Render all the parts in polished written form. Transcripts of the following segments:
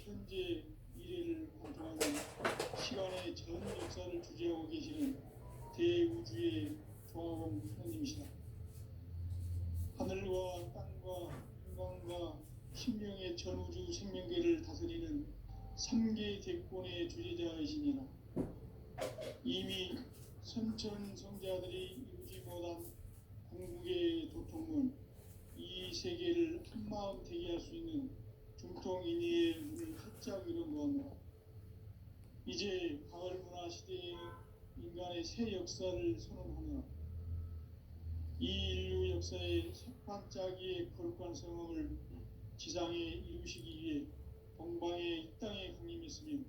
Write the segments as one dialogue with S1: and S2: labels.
S1: 현재 미래를 관통하는 시간의 전 역사를 주재하고 계시는 대우주의 조화공 하나님이시다. 하늘과 땅과 인간과 신명의 전우주 생명계를 다스리는 삼계 대권의 주재자이시니라. 이미 선천성자들이 이루지 못한 궁극의 도통은 이 세계를 한마음 되게 할 수 있는 중통인의의 문을 활짝 열어놓았노라. 이제 가을 문화 시대의 인간의 새 역사를 선언하노라. 이 인류 역사의 새반짝이의 거룩한 성음을 지상에 이루시기 위해 동방에 이 땅에 강림이 있으며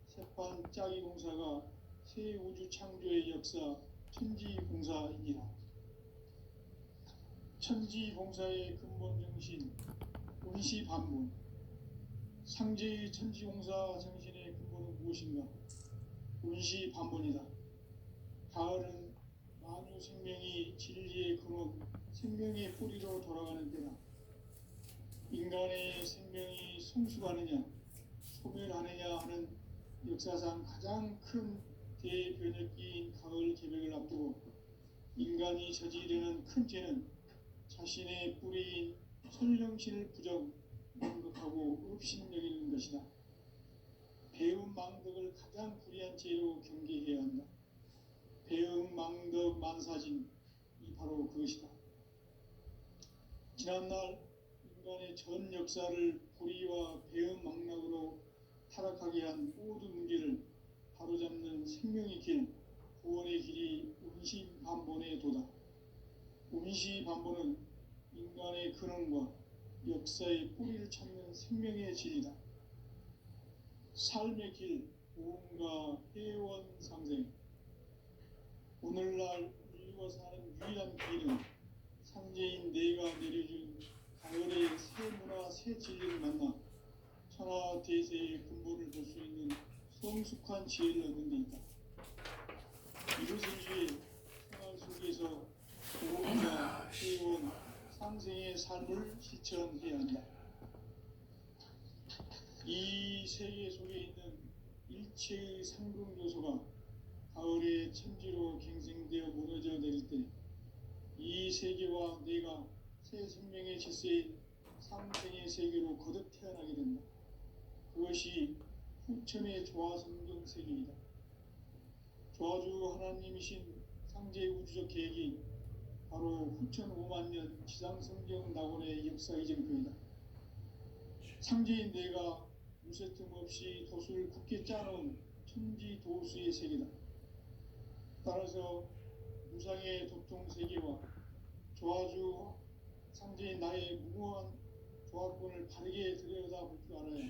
S1: 새반짝이 공사가 새 우주 창조의 역사 천지봉사이니라. 천지봉사의 근본 정신 운시반문. 상제의 천지공사 정신의 근본은 무엇인가? 운시반문이다. 가을은 만유 생명이 진리의 근원, 생명의 뿌리로 돌아가는 때다. 인간의 생명이 성숙하느냐, 소멸하느냐 하는 역사상 가장 큰 대변혁기인 가을 개벽을 앞두고 인간이 저지르는 큰 죄는 자신의 뿌리인 설령신을 명백하고 업신여기는 것이다. 배움 망덕을 가장 불의한 죄로 경계해야 한다. 배움 망덕 만사진, 이 바로 그것이다. 지난날 인간의 전 역사를 불의와 배움 망락으로 타락하게 한 모든 문제를 바로잡는 생명의 길, 구원의 길이 운시반본의 도다. 운시반본은 인간의 근원과 역사의 뿌리를 찾는 생명의 진리다. 삶의 길, 보험과 회원 상생. 오늘날 인류가 사는 유일한 길은 상제인 내가 내려준 가을의 새 문화, 새 진리를 만나 천하 대세의 근본을 볼 수 있는 성숙한 지혜를 얻는 데 있다. 이것을 위해 생활 속에서 보험과 회원, 상생의 삶을 실천해야 한다. 이 세계 속에 있는 일체의 상금 요소가 가을의 천지로 갱생되어 무너져 내릴 때 이 세계와 내가 새 생명의 질서인 상생의 세계로 거듭 태어나게 된다. 그것이 후천의 조화성경 세계이다. 조화주 하나님이신 상제의 우주적 계획이 바로 후천 5만 년 지상성경 낙원의 역사 이전표이다. 상제인 내가 무쇠틈 없이 도수를 굳게 짜놓은 천지도수의 세계다. 따라서 무상의 도통세계와 조화주 상제인 나의 무궁한 조화권을 바르게 들여다볼 줄 알아야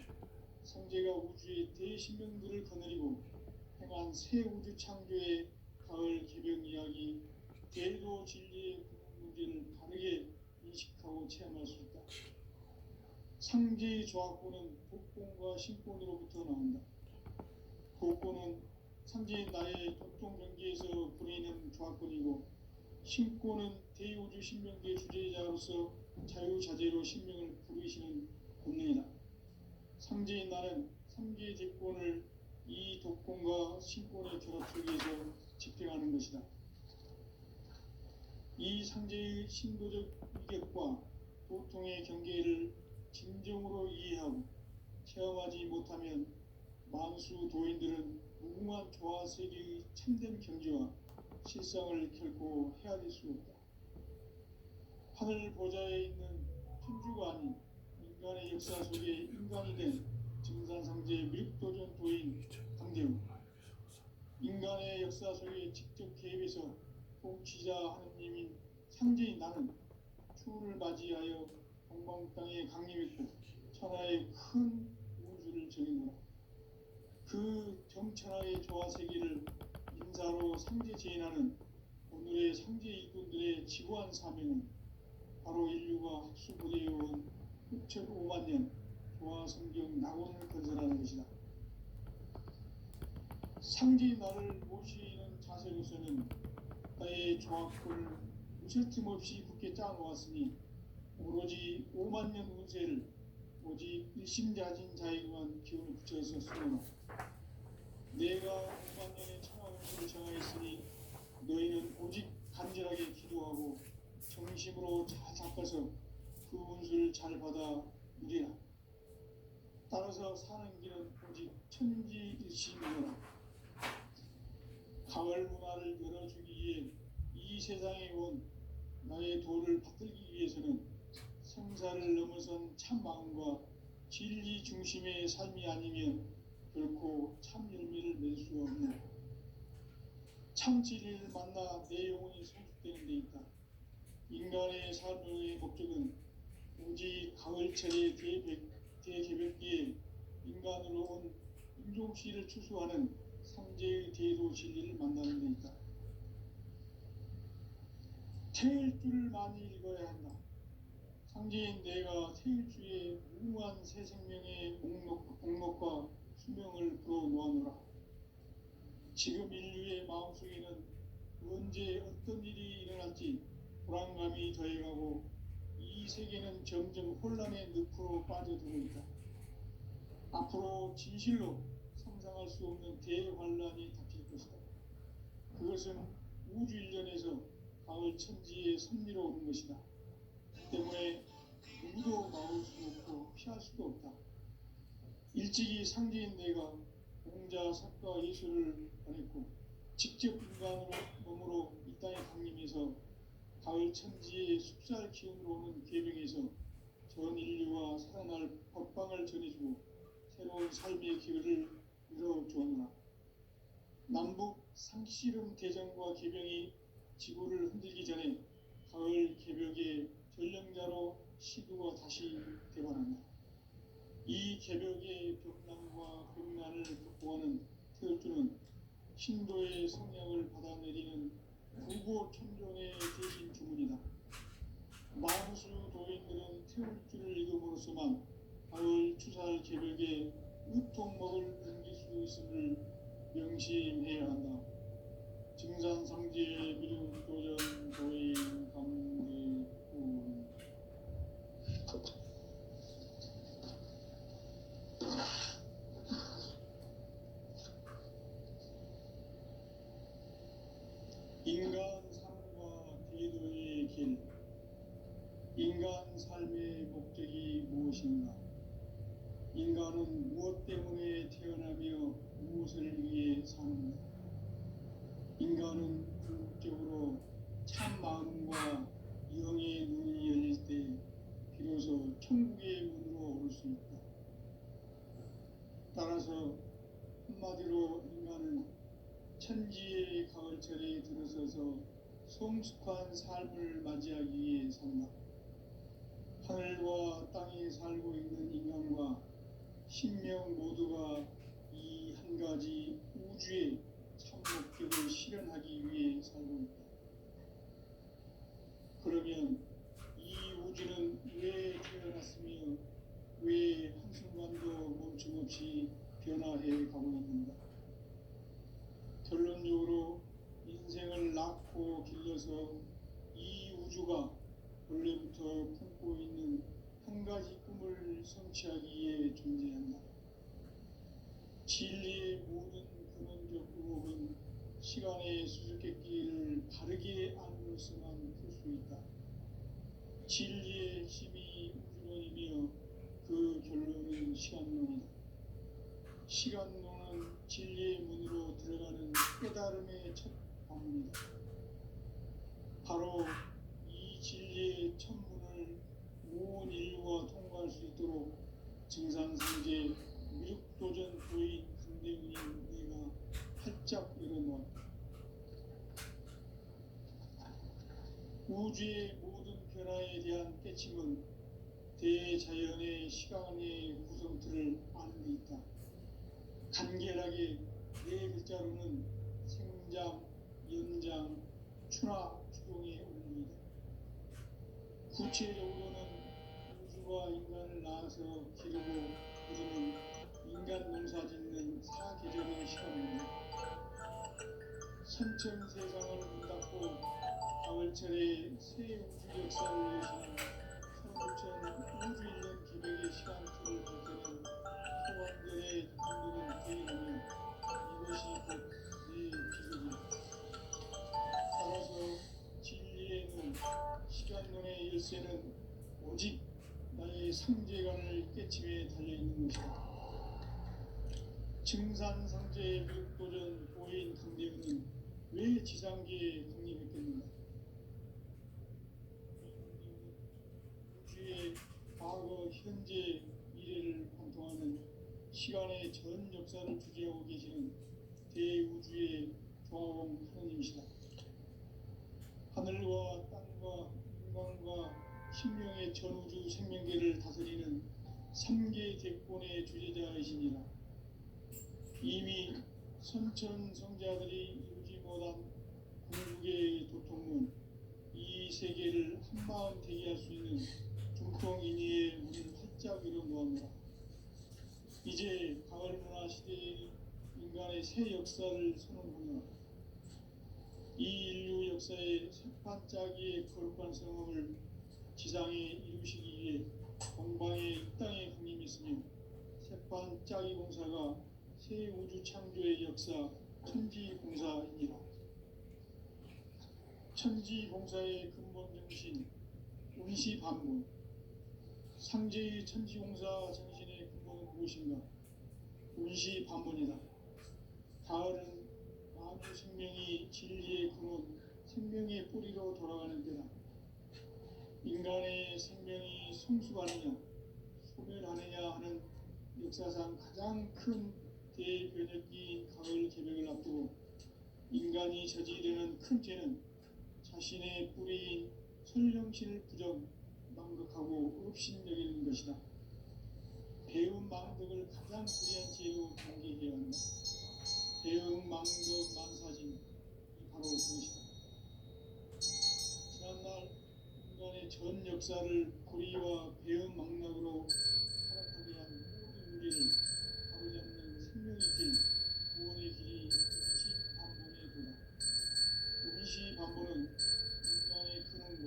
S1: 상제가 우주의 대신명들을 거느리고 행한 새 우주 창조의 가을 개벽 이야기, 대도 진리의 문제를 바르게 인식하고 체험할 수 있다. 상제의 조화권은 복권과 신권으로부터 나온다. 복권은 상제인 나의 도통 경계에서 부리는 조화권이고, 신권은 대우주 신명계 주제자로서 자유자재로 신명을 부르시는 본능이다. 상제인 나는 삼계의 대권을 이 독권과 신권의 결합 속에서 집행하는 것이다. 이 상제의 신도적 위격과 도통의 경계를 진정으로 이해하고 체험하지 못하면 만수 도인들은 무궁한 조화세계의 참된 경지와 실상을 결코 헤아릴 수 없다. 하늘 보좌에 있는 천주가 아닌 인간의 역사 속에 인간이 된 증산상제 밀도전 도인 강대우. 인간의 역사 속에 직접 개입해서 통치자 하느님인 상제인 나는 추후를 맞이하여 동방 땅에 강림했고 천하의 큰 우주를 정했노라. 그 정천하의 조화세계를 인사로 상제 제인하는 오늘의 상제 일꾼들의 지구한 사명은 바로 인류가 학수부대해온 6,5만 년 조화성경 낙원을 건설하는 것이다. 상제인 나를 모시는 자세로서는 나의 조화권을 무쇠틈 없이 굳게 짜놓았으니 오로지 5만 년 운세를 오직 일심자진 자에게만 기운을 붙여서 쓰노라. 내가 5만 년의 천하운수를 정하였으니 너희는 오직 간절하게 기도하고 정심으로 잘 닦아서 그 운수를 잘 받아 누리라. 따라서 사는 길은 오직 천지일심이라. 가을 문화를 열어주기 위해 이 세상에 온 나의 도를 받들기 위해서는 생사를 넘어선 참 마음과 진리 중심의 삶이 아니면 결코 참 열매를 맺을 수 없노라. 참 진리를 만나 내 영혼이 성숙되는 데 있다. 인간의 삶의 목적은 오직 가을철의 대개벽기에 인간으로 온 인종씨를 추수하는 상제의 대도 진리를 만나는 데 있다. 태일주를 많이 읽어야 한다. 상제인 내가 태일주의 무궁한 새 생명의 목록과 수명을 불어놓아노라. 지금 인류의 마음속에는 언제 어떤 일이 일어날지 불안감이 더해가고 이 세계는 점점 혼란의 늪으로 빠져들고 있다. 앞으로 진실로 상상할 수 없는 대환란이 닥칠 것이다. 그것은 우주 일련에서 가을 천지의 섭리로 오는 것이다. 때문에 누구도 막을 수 없고 피할 수도 없다. 일찍이 상제인 내가 공자, 석가, 예술을 보냈고 직접 인간으로 몸으로 이 땅에 강림해서 가을 천지의 숲살 기운으로 오는 계명에서 전 인류와 살아날 법방을 전해주고 새로운 삶의 기회를 열어주었노라. 남북 상씨름 대전과 계병이 지구를 흔들기 전에 가을 개벽의 전령자로 시두가 다시 되관한다. 이 개벽의 벽난과 벽난을 극복하는 태엽주는 신도의 성령을 받아내리는 구고천존의 대신 주문이다. 만수 도인들은 태엽주를 읽음으로써만 가을 추살 개벽의 으통목을 넘길 수 있음을 명심해야 한다. 증산상제 미륵도전 도인 감대군. 인간 삶과 대도의 길. 인간 삶의 목적이 무엇인가? 인간은 무엇 때문에 태어나며 무엇을 위해 사는가? 인간은 궁극적으로 참 마음과 영의 눈이 열릴 때 비로소 천국의 문으로 오를 수 있다. 따라서 한마디로 인간은 천지의 가을철에 들어서서 성숙한 삶을 맞이하기 위해 산다. 하늘과 땅에 살고 있는 인간과 신명 모두가 이 한 가지 우주의 참 목적을 실현하기 위해 살고 있다. 그러면 이 우주는 왜 태어났으며 왜 한순간도 멈춤없이 변화해 가고 있는가? 결론적으로 인생을 낳고 길러서 이 우주가 원래부터 품고 있는 한 가지 꿈을 성취하기 위해 존재한다. 진리의 모든 근원적 의혹은 시간의 수수께끼를 바르게 알므로서만 풀 수 있다. 진리의 핵심이 우주론이며 그 결론은 시간론이다. 시간론은 진리의 문으로 들어가는 깨달음의 첫 방문이다. 바로 이 진리의 첫 문을 온 인류가 통과할 수 있도록 증산상제 미륵도전 도인 강대훈이 내가 활짝 열어놓았다. 우주의 모든 변화에 대한 깨침은 대자연의 시간의 구성틀을 아는 데 있다. 간결하게 네 글자로는 생장, 연장, 추나 추동의 원리이다. 구체적으로는 우주가 인간을 낳아서 기르고 기르는 인간 농사 짓는 사계절의 시간입니다. 선천 세상을 문 닫고 가을철에 새 우주 역사를 여시는 걸친 우주 일년 기백의 시간표를 볼 때는 소환들의 강도는 대이라며 이것이 곧 내 비극이다. 따라서 진리의 눈, 시간론의 열쇠는 오직 나의 상제관을 깨침에 달려있는 것이다. 증산상제의 미륵도전 고인 강대훈은 왜 지상계에 강림했겠는가? 우주의 과거, 현재, 미래를 관통하는 시간의 전 역사를 주재하고 계시는 대우주의 조화공 하느님이시다. 하늘과 땅과 인간과 신명의 전우주 생명계를 다스리는 3계 대권의 주재자이시니라. 이미 선천성자들이 이루지 못한 궁극의 도통론, 이 세계를 한마음 되게 할 수 있는 중통인의의 문을 활짝 열어놓았노라. 이제 가을문화 시대의 인간의 새 역사를 선언하노라. 이 인류 역사의 새반짝이의 거룩한 성험을 지상에 이루시기 위해 동방의 이 땅에 강림했으며 새반짝이 공사가 새 우주 창조의 역사 천지공사이니라. 천지공사의 근본 정신 운시반문, 상제의 천지공사 정신의 근본은 무엇인가? 운시반문이다. 가을은 만유 생명이 진리의 근원, 생명의 뿌리로 돌아가는 때다. 인간의 생명이 성숙하느냐, 소멸하느냐 하는 역사상 가장 큰 대변혁기 가을 개벽을 앞두고 인간이 저지르는 큰 죄는 자신의 뿌리인 설령신을 부정, 망극하고 업신여기는 것이다. 배움 망덕을 가장 불의한 죄로 경계해야 한다. 배움 망덕 만사진, 바로 그것이다. 지난날 인간의 전 역사를 고리와 배움 망락으로 타락하게 한 모든 우리를 바로잡는 생명의 길, 구원의 길이 운시반본의 도다. 운시반본은 인간의 근원과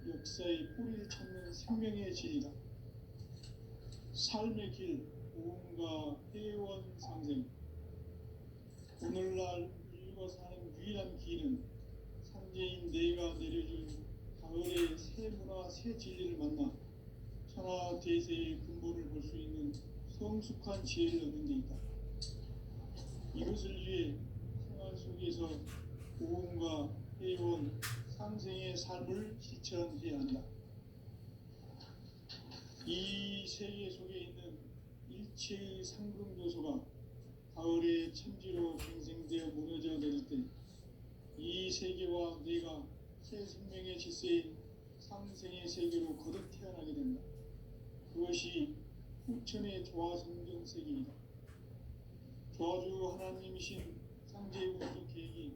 S1: 역사의 뿌리를 찾는 생명의 길이다. 삶의 길, 고음과 회원 상생. 오늘날 인류가 사는 유일한 길은 상제인 내가 내려준 가을의 새 문화, 새 진리를 만나 천하 대세의 근본을 볼 수 있는 성숙한 지혜를 얻는 데 있다. 이것을 위해 생활 속에서 고음과 회원, 상생의 삶을 실천해야 한다. 이 세계 속에 있는 일체의 상금 요소가 가을의 천지로 갱생되어 무너져 내릴 때 이 세계와 내가 새 생명의 질서인 상생의 세계로 거듭 태어나게 된다. 그것이 후천의 조화성경 세계이다. 조화주 하나님이신 상제 우주 계획이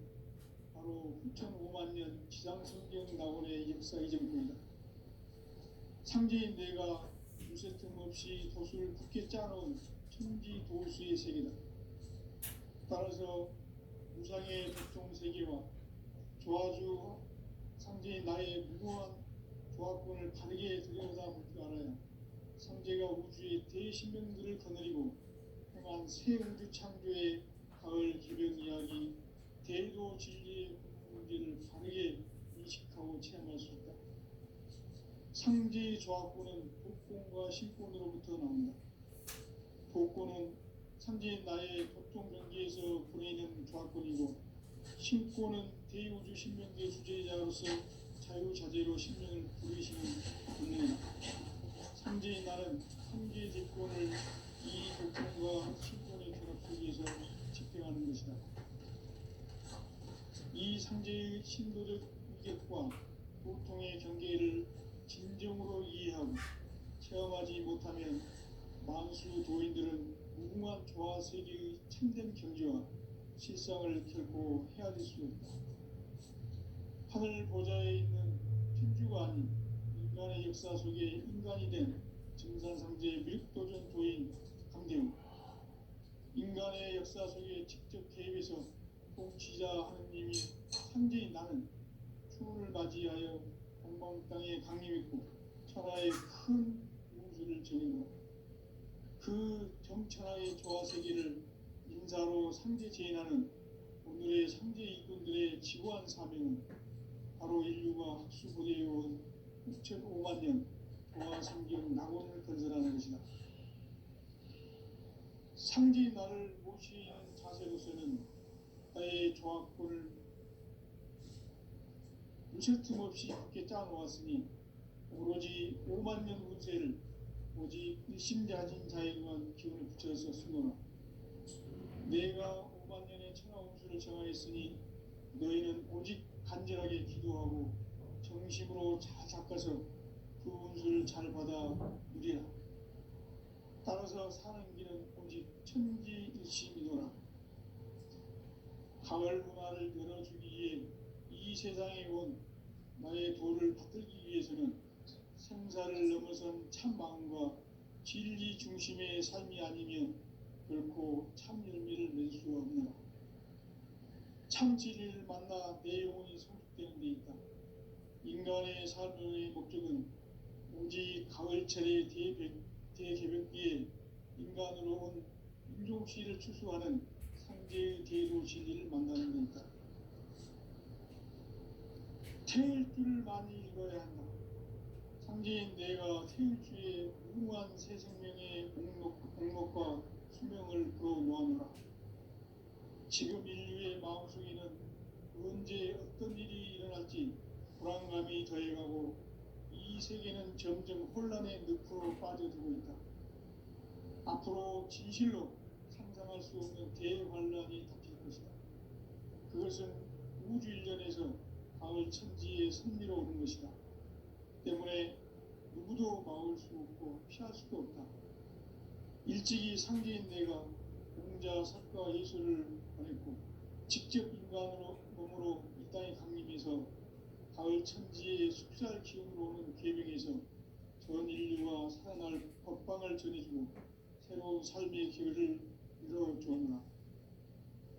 S1: 바로 후천 5만 년 지상성경 낙원의 역사 이전입니다. 상제인 내가 유세 틈 없이 도수를 굳게 짜놓은 천지 도수의 세계다. 따라서 무상의 독종 세계와 조화주 상제인 나의 무고한 조화권을 바르게 들여다볼 줄 알아야 상제가 우주의 대신명들을 거느리고 행한 새 우주 창조의 가을 기병 이야기, 대도 진리의 문제를 바르게 인식하고 체험할 수 있다. 상제의 조화권은 복권과 신권으로부터 나온다. 복권은 상제인 나의 독종 경계에서 보내는 조화권이고, 신권은 대우주 신명계 주제자로서 자유자재로 신명을 부르시는 본능이다. 상제인 나는 상제 대권을 이 독종과 신권의 결합 속에서 집행하는 것이다. 이 상제의 신도적 위격과 도통의 경계를 진정으로 이해하고 체험하지 못하면 만수 도인들은 무궁한 조화 세계의 참된 경지와 실상을 결코 헤아릴 수 없다. 하늘 보좌에 있는 천주가 아닌 인간의 역사 속에 인간이 된 증산상제의 미륵도전 도인 강대훈. 인간의 역사 속에 직접 개입해서 통치자 하느님이 상제인 나는 추운을 맞이하여 동방 땅에 강림했고 천하의 큰 우주를 전이고 그 정천하의 조화세계를 인사로 상제재현하는 오늘의 상제 일꾼들의 지구한 사명은 바로 인류가 학수고대해온 6,500만 년 조화성경 낙원을 건설하는 것이다. 상제의 나를 모시는 자세로서는 나의 조화권을 무실 틈 없이 굳게 짜놓았으니 오로지 5만 년 운세를 오직 일심자진 자에게만 기운을 붙여서 쓰노라. 내가 5만 년의 천하 운수를 정하였으니 너희는 오직 간절하게 기도하고 정심으로 잘 닦아서 그 운수를 잘 받아 누리라. 따라서 사는 길은 오직 천지일심이노라. 가을 문화를 열어주기 위해 이 세상에 온 나의 도를 받들기 위해서는 생사를 넘어선 참 마음과 진리 중심의 삶이 아니면 결코 참 열매를 낼 수 없노라. 참 진리를 만나 내 영혼이 성숙되는 데 있다. 인간의 삶의 목적은 오직 가을철의 대개벽기에 인간으로 온 인종씨를 추수하는 상제의 대도 진리를 만나는 데 있다. 태일 줄을 많이 읽어야 한다. 상제인 내가 태일주의 무궁한 새 생명의 목록과 수명을 풀어놓아노라. 지금 인류의 마음속에는 언제 어떤 일이 일어날지 불안감이 더해가고 이 세계는 점점 혼란의 늪으로 빠져들고 있다. 앞으로 진실로 상상할 수 없는 대환란이 닥칠 것이다. 그것은 우주 일련에서 가을 천지에 선미로운 것이다. 때문에 누구도 막을 수 없고 피할 수도 없다. 일찍이 상제인 내가 공자, 사과, 예수를 보냈고 직접 인간으로 몸으로 이 땅에 강림해서 가을 천지의 숲살 기운으로 오는 계명에서 전 인류가 살아날 법방을 전해주고 새로운 삶의 기회를 열어주었노라.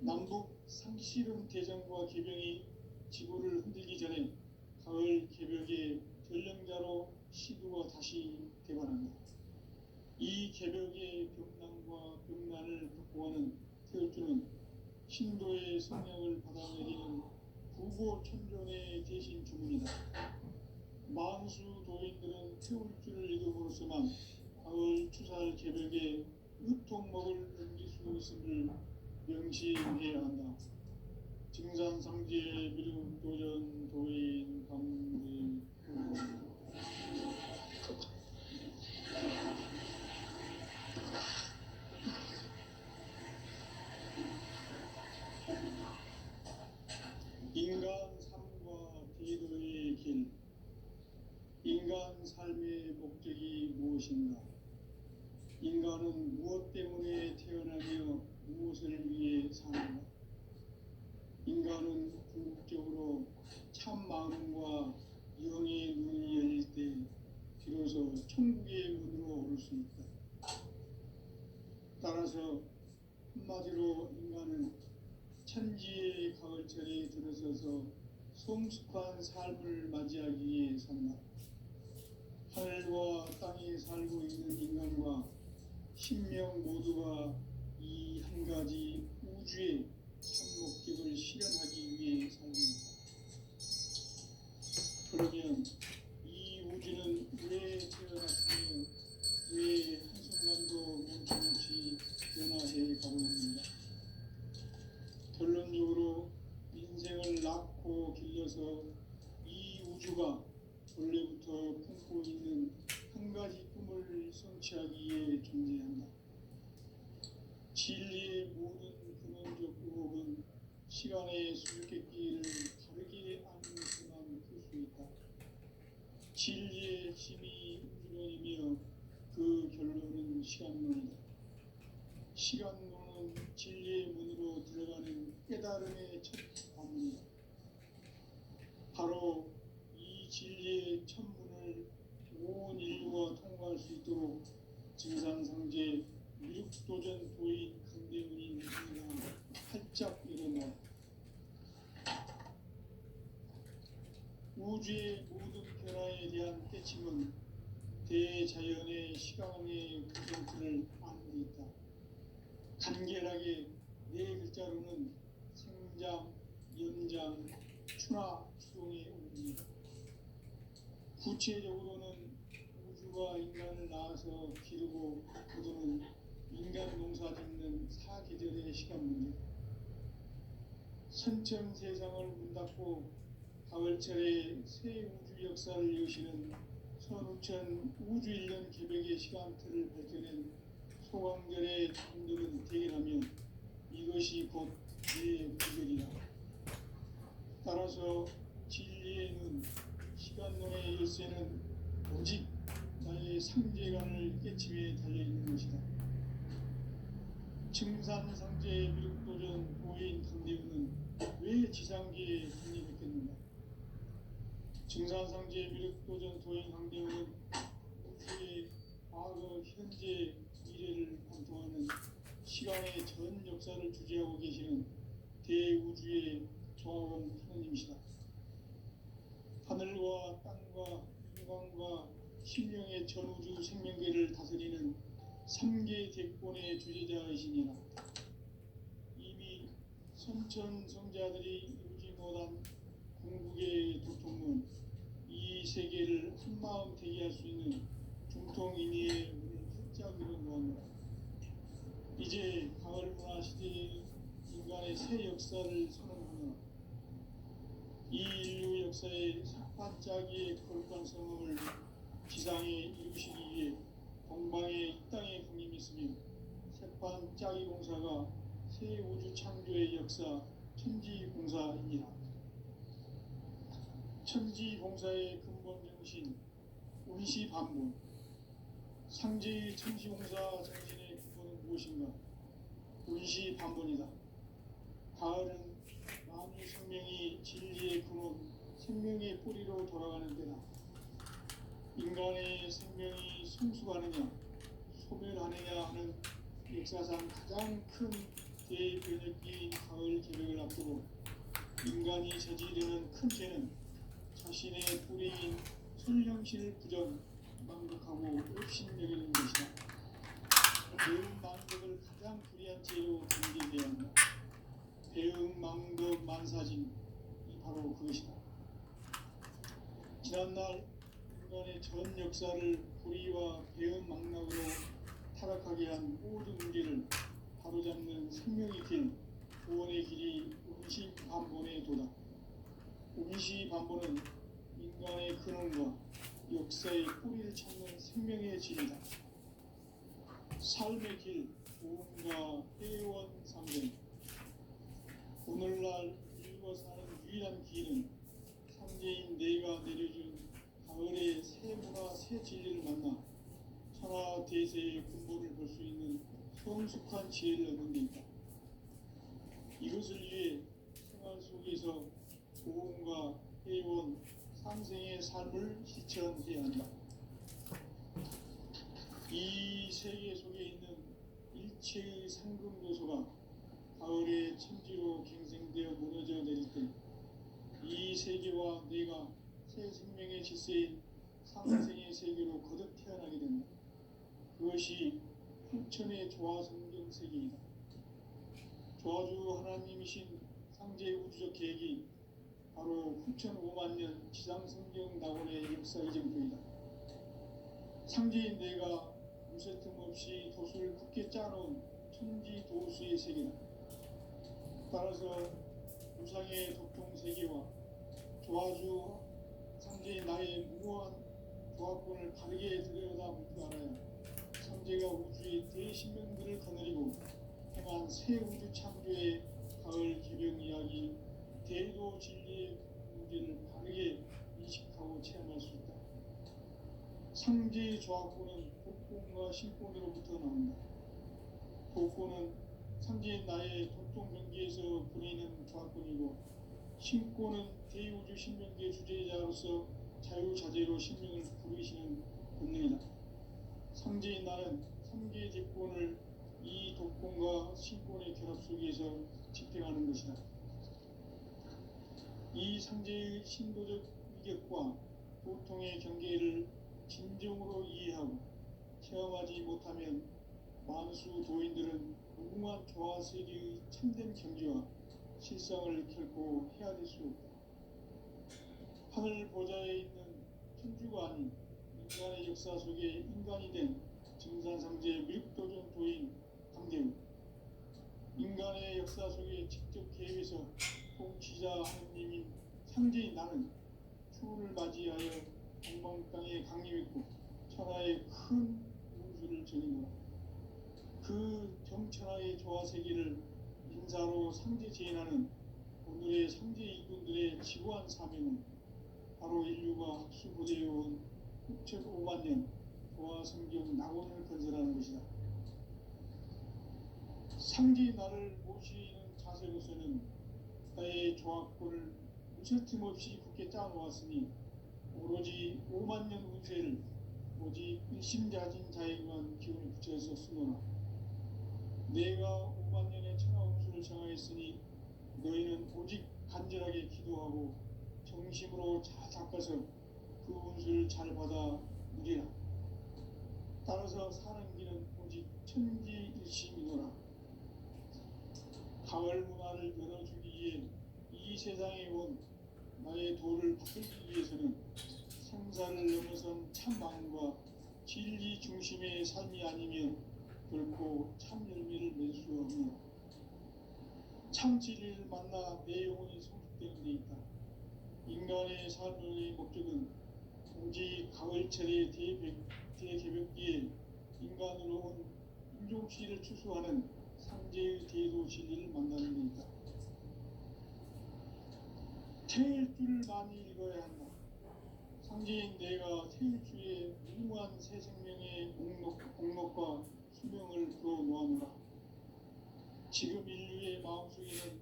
S1: 남북 상씨름 대전과 계병이 지구를 흔들기 전에 가을 개벽의 전령자로 시두가 다시 개발한다. 이 개벽의 벽난과 벽난을 극복하는 태울주는 신도의 성령을 받아내리는 부고천존의 대신 주문이다. 만수 도인들은 태울주를 읽음으로써만 가을 추살 개벽의 으통목을 넘길 수 있음을 명심해야 한다. 증산상제 미륵 도전 도인 감리 인간 삶과 대도의 길. 인간 삶의 목적이 무엇인가? 인간은 무엇 때문에 태어나며 무엇을 위해 사는가? 인간은 궁극적으로 참 마음과 영의 눈이 열릴 때 비로소 천국의 문으로 오를 수 있다. 따라서 한마디로 인간은 천지의 가을철에 들어서서 성숙한 삶을 맞이하기 위해 산다. 하늘과 땅에 살고 있는 인간과 신명 모두가 이 한 가지 우주의 참 목적을 실현하기 위해 살고 있다. 그러면 이 우주는 왜 태어났으며 왜 한순간도 멈춤없이 변화해 가고 있는가? 결론적으로 인생을 낳고 길러서 이 우주가 원래부터 품고 있는 한 가지 꿈을 성취하기 위해 존재한다. 진리의 모든 근원적 의혹은 시간의 수수께끼를 다르게 아는 것만 풀 수 있다. 진리의 핵심이 우주론이며 그 결론은 시간론이다. 시간론은 진리의 문으로 들어가는 깨달음의 첫 관문이다. 바로 이 진리의 첫 문을 온 인류가 통과할 수 있도록 증산상제 미륵도전 도인 강대문인 우리가 활짝 일어나 우주의 모든 변화에 대한 깨침은 대자연의 시간의 구성틀을 아는 데 있다. 간결하게 네 글자로는 생장, 연장, 추나 추동의 의미입니다. 구체적으로는 우주가 인간을 낳아서 기르고 거두는 인간 농사 짓는 사계절의 시간 문제. 선천 세상을 문 닫고 가을철에 새 우주 역사를 여시는 선우천 우주 1년 개벽의 시간틀을 밝혀낸 소강절의 종들은 대결하며 이것이 곧 내 비결이다. 따라서 진리의 눈, 시간론의 열쇠는 오직 나의 상제관을 깨침에 달려있는 것이다. 증산상제의 미륵도전 고인 강대우는 왜 지상계에 군림했겠는가? 증산상제의 미륵도전 도인 강대우는 우주의 과거, 현재, 미래를 관통하는 시간의 전 역사를 주재하고 계시는 대우주의 조화원 하느님이시다. 하늘과 땅과 인간과 신명의 전우주 생명계를 다스리는 3계 대권의 주제자이시니라. 이미 선천 성자들이 이루지 못한 궁극의 도통은 이 세계를 한마음 되게 할 수 있는 중통인의의 문을 활짝 열어놓았노라. 이제 가을 문화 시대의 인간의 새 역사를 선언하며 이 인류 역사의 반짝이의 거룩한 성음을 지상에 이루시기 위해 동방의 이 땅에 강림했으며 새반짝이 공사가 새 우주 창조의 역사 천지공사입니다. 천지공사의 근본 정신 운시반본. 상제의 천지공사 정신의 근본은 무엇인가? 운시반본이다. 가을은 만유 생명이 진리의 근원, 생명의 뿌리로 돌아가는 때다. 인간의 생명이 성숙하느냐, 소멸하느냐 하는 역사상 가장 큰 대변혁기인 가을 개벽을 앞두고 인간이 저지르는 큰 죄는 자신의 뿌리인 설령실 부정, 망극하고 업신여기는 것이다. 배움 망극을 가장 불의한 죄로 경계해야 한다. 배움 망극 만사진이 바로 그것이다. 지난날 인간의 전 역사를 불의와 배움 망락으로 타락하게 한 모든 문제를 바로잡는 생명의 길, 구원의 길이 운시반본의 도다. 운시반본은 인간의 근원과 역사의 뿌리를 찾는 생명의 길이다. 삶의 길, 보험과 회원 상생. 오늘날 인류가 사는 유일한 길은 상제인 내가 내려준 가을의 새 문화, 새 진리를 만나 천하 대세의 근본을 볼 수 있는 성숙한 지혜를 얻는 데 있다. 이것을 위해 생활 속에서 보험과 회원, 상생의 삶을 실천해야 한다. 이 세계 속에 있는 일체의 상금 요소가 가을의 천지로 갱생되어 무너져 내릴 때 이 세계와 내가 새 생명의 질서인 상생의 세계로 거듭 태어나게 된다. 그것이 후천의 조화성경 세계이다. 조화주 하나님이신 상제 우주적 계획이 바로 후천 5만 년 지상성경 낙원의 역사 이정표이다. 상제인 내가 무쇠 틈 없이 도수를 굳게 짜놓은 천지 도수의 세계다. 따라서 우상의 도통 세계와 조화주 상제의 나의 무모한 조합권을 바르게 들여다보고 알아야 상제가 우주의 대신명들을 거느리고 행한 새 우주 창조의 가을 개벽 이야기, 대도 진리의 문제를 바르게 인식하고 체험할 수 있다. 상제의 조합권은 복권과 신권으로부터 나온다. 복권은 상제인 나의 도통 경계에서 보내는 조합권이고, 신권은 대우주 신명계 주제자로서 자유자재로 신명을 부르시는 본능이다. 상제인 나는 3개 대권을 이 도권과 신권의 결합 속에서 집행하는 것이다. 이 상제의 신도적 위격과 도통의 경계를 진정으로 이해하고 체험하지 못하면 만수 도인들은 무궁한 조화세계의 참된 경지와 실상을 결코 헤아릴 수 없다. 하늘 보좌에 있는 천주가 아닌 인간의 역사 속에 인간이 된 증산상제 밀도전 도인 강대우, 인간의 역사 속에 직접 개입해서 통치자 하느님인 상제인 나는 추운을 맞이하여 동방 땅에 강림했고 천하의 큰 운수를 전이노라. 그 정천하의 조화세계를 인사로 상제 제인하는 오늘의 상제 일꾼들의 지구한 사명은 바로 인류가 학수고대해온 6,500만 년 조화성경 낙원을 건설하는 것이다. 상제 나를 모시는 자세로서는 나의 조합권을 무설팀 없이 굳게 짜놓았으니 오로지 5만 년 운세를 오직 일심자진 자에게만 기운을 붙여서 쓰노라. 내가 5만 년의 천하 운수를 정하였으니 너희는 오직 간절하게 기도하고 정심으로 잘 닦아서 그 운수를 잘 받아 누리라. 따라서 사는 길은 오직 천지일심이노라. 가을 문화를 열어주기 위해 이 세상에 온 나의 도를 받기 위해서는 생사를 넘어선 참 마음과 진리 중심의 삶이 아니면 결코 참 열매를 맺을 수 없노라. 참 진리를 만나 내 영혼이 성숙되는 데 있다. 인간의 삶의 목적은 오직 가을철의 대개벽기에 인간으로 온 인종시를 추수하는 상제의 대도 진리를 만나는 데 있다. 태일 줄을 많이 읽어야 한다. 상제인 내가 태일주의 무궁한 새 생명의 공록과 수명을 불어놓아노라. 지금 인류의 마음속에는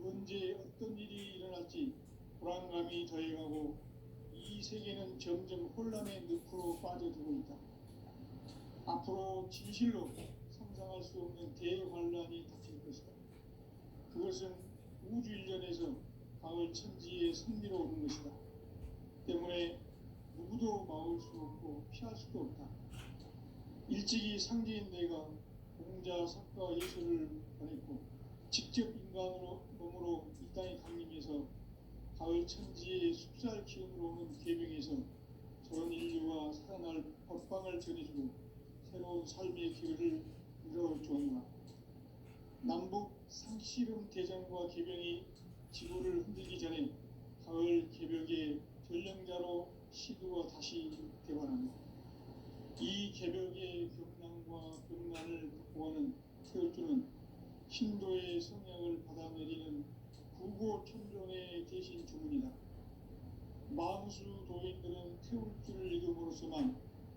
S1: 언제 어떤 일이 일어날지 불안감이 더해가고 이 세계는 점점 혼란의 늪으로 빠져들고 있다. 앞으로 진실로 상상할 수 없는 대환란이 닥칠 것이다. 그것은 우주 일련에서 가을 천지의 선미로 오는 것이다. 때문에 누구도 막을 수 없고 피할 수도 없다. 일찍이 상제인 내가 공자, 석가, 예술을 보냈고 직접 인간으로 몸으로 이 땅에 강림해서 가을 천지의 숲살 기운으로 오는 계명에서 전 인류와 살아날 법방을 전해주고 새로운 삶의 기회를 이뤄주었노라. 남북 상씨름 대전과 계병이 지구를 흔들기 전에 가을 개벽의 전령자로 시두가 다시 되관한다. 이 개벽의 경랑과 병난을 극복하는 태울주는 신도의 성향을 받아내리는 구고천종의 대신 주문이다. 만수 도인들은 태울주를 읽음으로써만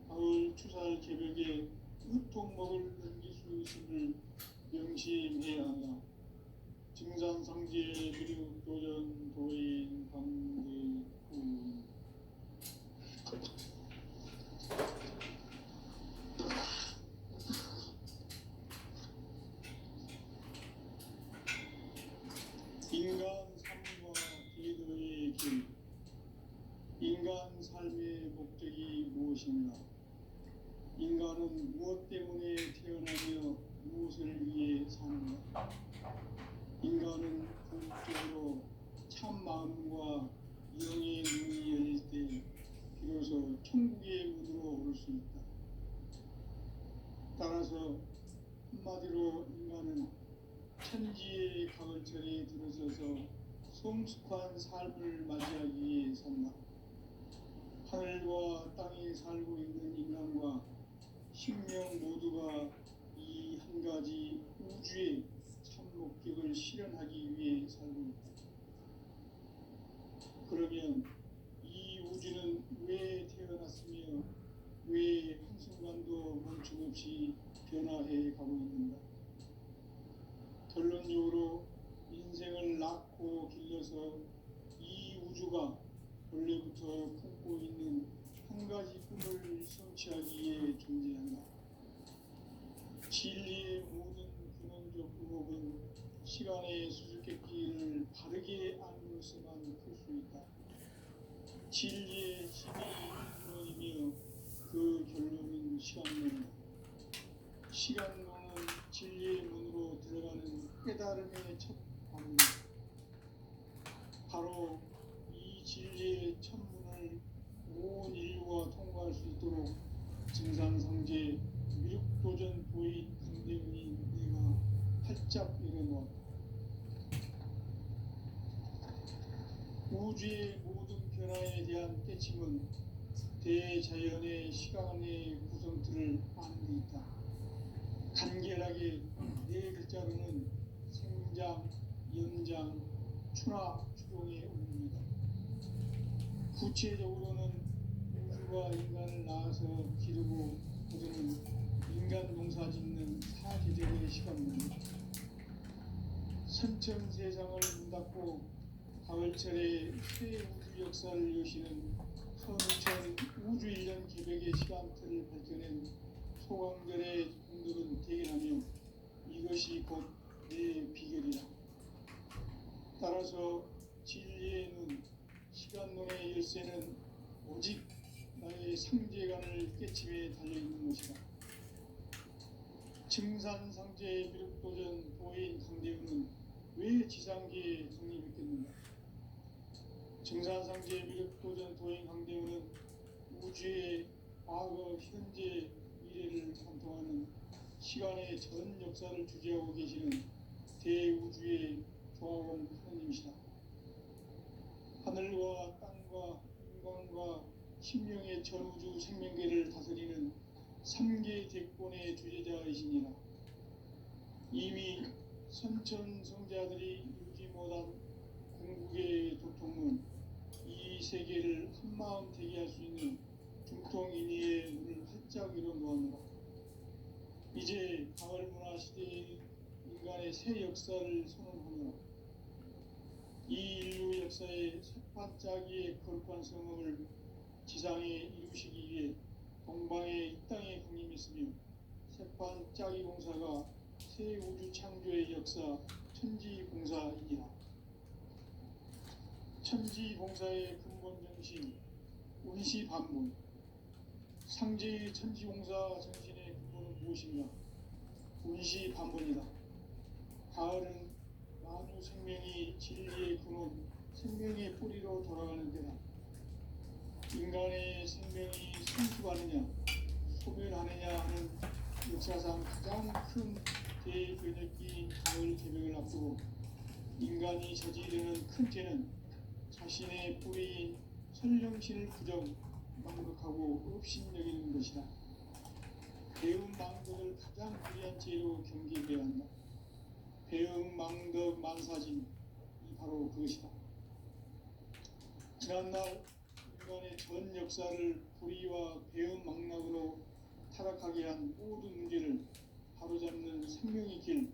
S1: 가을 추살 개벽에 의통목을 넘길 수 있음을 명심해야 한다. 증산상제 비륙도전 도인 강대우. 인간 삶과 기도의 길. 인간 삶의 목적이 무엇인가? 인간은 무엇 때문에 태어나며 무엇을 위해 사는가? 인간은 궁극적으로 참 마음과 영의 눈이 열릴 때 비로소 천국의 문으로 오를 수 있다. 따라서 한마디로 인간은 천지의 가을철에 들어서서 성숙한 삶을 맞이하기 위해 산다. 하늘과 땅에 살고 있는 인간과 신명 모두가 이 한 가지 우주의 참 목적을 실현하기 위해 살고 있다. 그러면 이 우주는 왜 태어났으며 왜 한순간도 멈춤없이 변화해 가고 있는가? 결론적으로 인생을 낳고 길러서 이 우주가 원래부터 품고 있는 한 가지 꿈을 성취하기 위해 존재한다. 진리의 모든 근원적 의목은 시간의 수수께끼를 바르게 알므로서만 풀 수 있다. 진리의 힘이 근원이며 그 결론은 시간론이다. 시간론은 진리의 문으로 들어가는 깨달음의 첫 발입니다. 바로 이 진리의 첫 문을 온 인류가 통과할 수 있도록 증산상제 미륵도전 도인 강대훈이 내가 활짝 열어놓았다. 우주의 모든 변화에 대한 깨침은 대자연의 시간의 구성틀을 아는 데 있다. 간결하게 네 글자로는 생장, 연장, 추나 추동의 의미입니다. 구체적으로는 우주가 인간을 낳아서 기르고 거두는 인간 농사 짓는 사계절의 시간입니다. 선천 세상을 문 닫고 가을철에 새 우주 역사를 여시는 선천 우주 1년 기백의 시간틀을 밝혀낸 소강들의 공들은 대견하며 이것이 곧 내 비결이다. 따라서 진리의 눈, 시간론의 열쇠는 오직 나의 상제관을 깨침에 달려있는 것이다. 증산상제 미륵도전 도인 강대훈은 왜 지상계에 독립했겠는가? 증산상제 미륵도전 도인 강대훈은 우주의 과거, 현재, 미래를 관통하는 시간의 전 역사를 주재하고 계시는 대우주의 조화원 하느님이시다. 하늘과 땅과 인간과 신명의 전우주 생명계를 다스리는 3계 대권의 주제자이시니라. 이미 선천 성자들이 이루지 못한 궁극의 도통은 이 세계를 한마음 되게 할 수 있는 중통인의의 눈을 활짝 열어놓았노라. 이제 가을 문화 시대의 인간의 새 역사를 선언하노라. 이 인류 역사의 새반짝이의 거룩한 성음을 지상에 이루시기 위해 동방의 이 땅에 강림했으며 새반짝이 공사가 새 우주 창조의 역사 천지공사이니라. 천지공사의 근본 정신 운시반문. 상제의 천지공사 정신의 근본은 무엇인가? 운시반문이다. 가을은 만유 생명이 진리의 근원, 생명의 뿌리로 돌아가는 데다. 인간의 생명이 성숙하느냐, 소멸하느냐 하는 역사상 가장 큰 대변혁기인 가을 개벽을 앞두고 인간이 저지르는 큰 죄는 자신의 뿌리인 선령신을 부정, 망극하고 업신여기는 것이다. 배움 망덕을 가장 불리한 죄로 경계해야 한다. 배움 망덕 만사진, 이 바로 그것이다. 지난날 인간의 전 역사를 불의와 배움 망락으로 타락하게 한 모든 문제를 바로잡는 생명의 길,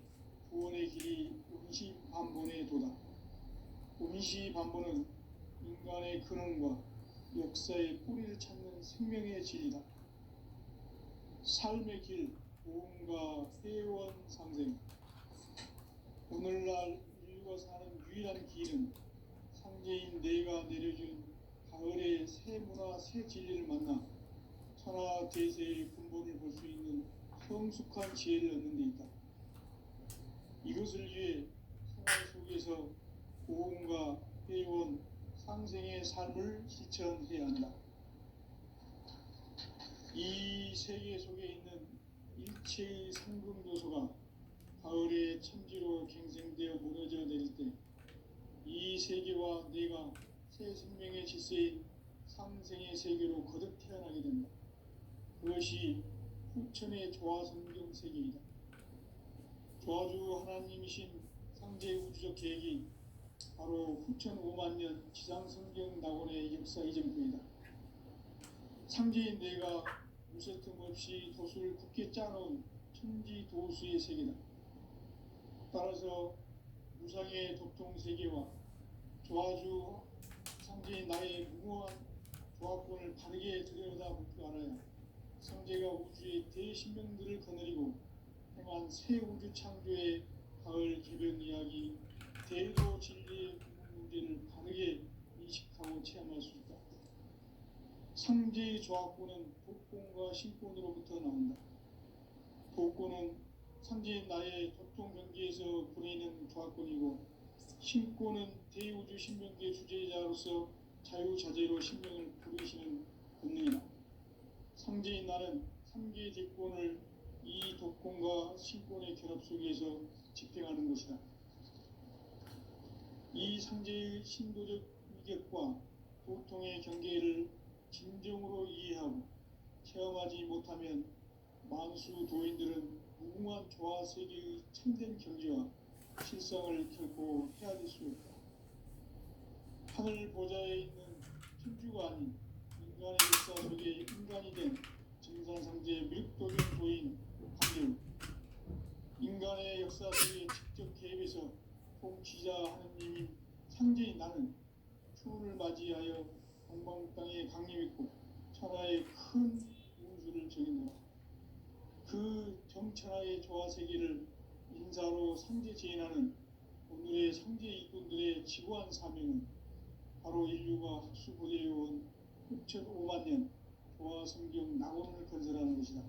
S1: 구원의 길이 운시반본의 도다. 운시반본은 인간의 근원과 역사의 뿌리를 찾는 생명의 진리다. 삶의 길, 보험과 회원 상생. 오늘날 인류가 사는 유일한 길은 상제인 내가 내려준 가을의 새 문화, 새 진리를 만나 천하 대세의 근본을 볼 수 있는 성숙한 지혜를 얻는 데 있다. 이것을 위해 생활 속에서 보험과 회원, 상생의 삶을 실천해야 한다. 이 세계 속에 있는 일체의 상금 요소가 가을의 천지로 갱생되어 무너져 내릴 때 이 세계와 내가 새 생명의 질서인 상생의 세계로 거듭 태어나게 된다. 그것이 후천의 조화성경 세계이다. 조화주 하나님이신 상제 우주적 계획이 바로 후천 5만 년 지상성경 낙원의 역사 이전뿐이다. 상제인 내가 무쇠 틈 없이 도수를 굳게 짜놓은 천지도수의 세계다. 따라서 무상의 도통세계와 조화주 상제인 나의 무모한 조합권을 바르게 들여다볼 줄 알아야 상제가 우주의 대신명들을 거느리고 행한 새 우주 창조의 가을 개변 이야기, 대도 진리의 근본 문제를 바르게 인식하고 체험할 수 있다. 상제의 조합구는 독곤과 신곤으로부터 나온다. 독곤은 상제인 나의 도통 경기에서 부리는 조합권이고, 신곤은 대우주 신명기의 주제자로서 자유자재로 신명을 부르시는 권능이다. 상제인 나는 3개의 대권을 이 독권과 신권의 결합 속에서 집행하는 것이다. 이 상제의 신도적 위격과 도통의 경계를 진정으로 이해하고 체험하지 못하면 만수 도인들은 무궁한 조화 세계의 참된 경지와 실상을 결코 헤아릴 수 없다. 하늘 보좌에 있는 천주가 아닌 인간의 역사 속에 인간이 된 증산상제의 밀도적 도인 한대우, 인간의 역사 속에 직접 개입해서 통치자 하느님인 상제인 나는 추운을 맞이하여 동방 땅에 강림했고 천하의 큰 운수를 정해놓아 그 정천하의 조화 세계를 인사로 상제 제인하는 오늘의 상제 일꾼들의 지구한 사명은 바로 인류가 학수고대해온 6,500만 년 조화 성경 낙원을 건설하는 것이다.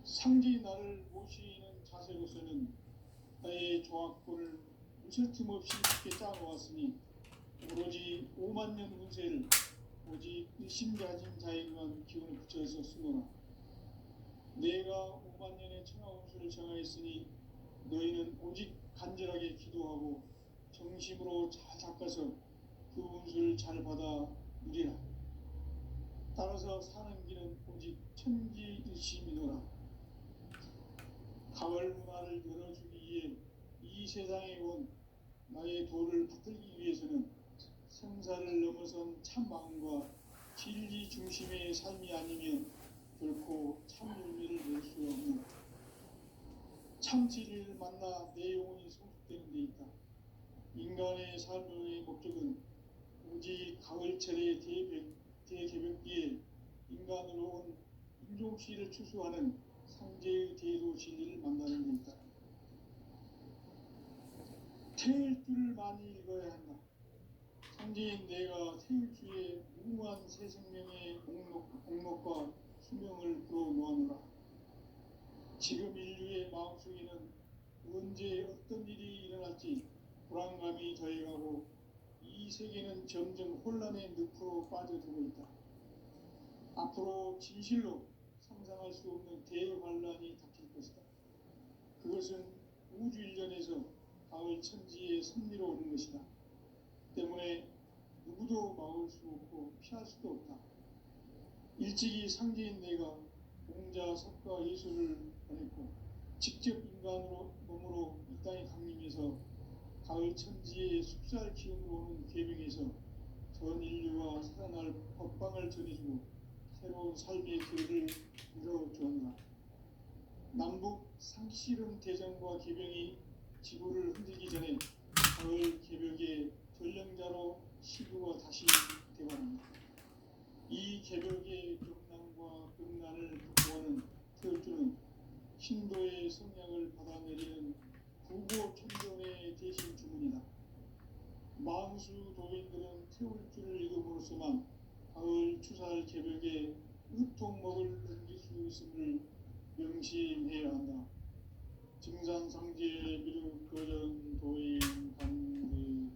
S1: 상제인 나를 모시는 자세로서는 나의 조합권을 무설틈 없이 깊게 짜놓았으니 오로지 5만 년 운세를 오직 일심가진 자에게만 기운을 붙여서 쓰노라. 내가 5만 년의 천하 운수를 정하였으니 너희는 오직 간절하게 기도하고 정심으로 잘 닦아서 그 운수를 잘 받아 누리라. 따라서 사는 길은 오직 천지일심이노라. 가을 문화를 열어주기 위해 이 세상에 온 나의 도를 받들기 위해서는 생사를 넘어선 참 마음과 진리 중심의 삶이 아니면 결코 참 열매를 낼 수 없는 참 진리를 만나 내 영혼이 성숙되는 데 있다. 인간의 삶의 목적은 오직 가을철의 대개벽기에 인간으로 온 인종시를 추수하는 상제의 대도 진리를 만나는 데 있다. 태일주를 많이 읽어야 한다. 상제인 내가 태일주의 무궁한 새 생명의 목록과 수명을 불어놓아노라. 지금 인류의 마음속에는 언제 어떤 일이 일어날지 불안감이 더해가고 이 세계는 점점 혼란의 늪으로 빠져들고 있다. 앞으로 진실로 상상할 수 없는 대환란이 닥칠 것이다. 그것은 우주 일전에서 가을 천지의 섭리로 오는 것이다. 때문에 누구도 막을 수 없고 피할 수도 없다. 일찍이 상제인 내가 공자, 석가, 예수를 보냈고 직접 인간으로 몸으로 이 땅에 강림해서 가을 천지의 숲살 기운으로 오는 계명에서 전 인류와 살아날 법방을 전해주고 새로운 삶의 길을 열어주었노라. 남북 상씨름 대전과 개병이 지구를 흔들기 전에 가을 개벽의 전령자로 시구가 다시 되어갑니다. 이 개벽의 경난과 병난을 극복하는 태울주는 신도의 성량을 받아내리는 구고천존의 대신 주문이다. 만수 도인들은 태울주를 읽음으로써만 가을 추살 개벽에 의통목을 넘길 수 있음을 명심해야 한다. 증산상제 미륵 거전 도인 반대후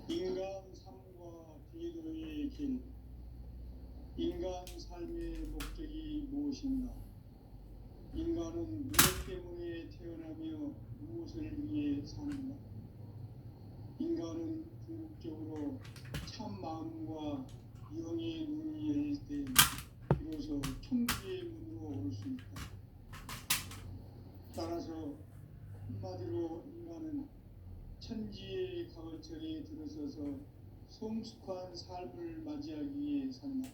S1: 인간 삶과 기도의 길. 인간 삶의 목적이 무엇인가? 인간은 무엇 때문에 태어나며 무엇을 위해 사는가? 인간은 궁극적으로 참 마음과 영의 눈이 열릴 때 비로소 천국의 문으로 올 수 있다. 따라서 한마디로 인간은 천지의 가을철에 들어서서 성숙한 삶을 맞이하기 위해 산다.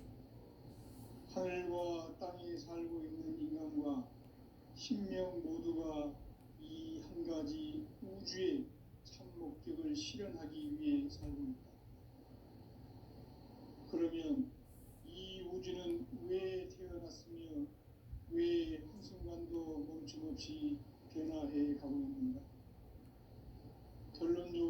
S1: 하늘과 땅에 살고 있는 인간과 신명 모두가 이 한 가지 우주의 참 목적을 실현하기 위해 살고 있다. 그러면 이 우주는 왜 태어났으며 왜 멈춤없이 변화해 가고 있습니다.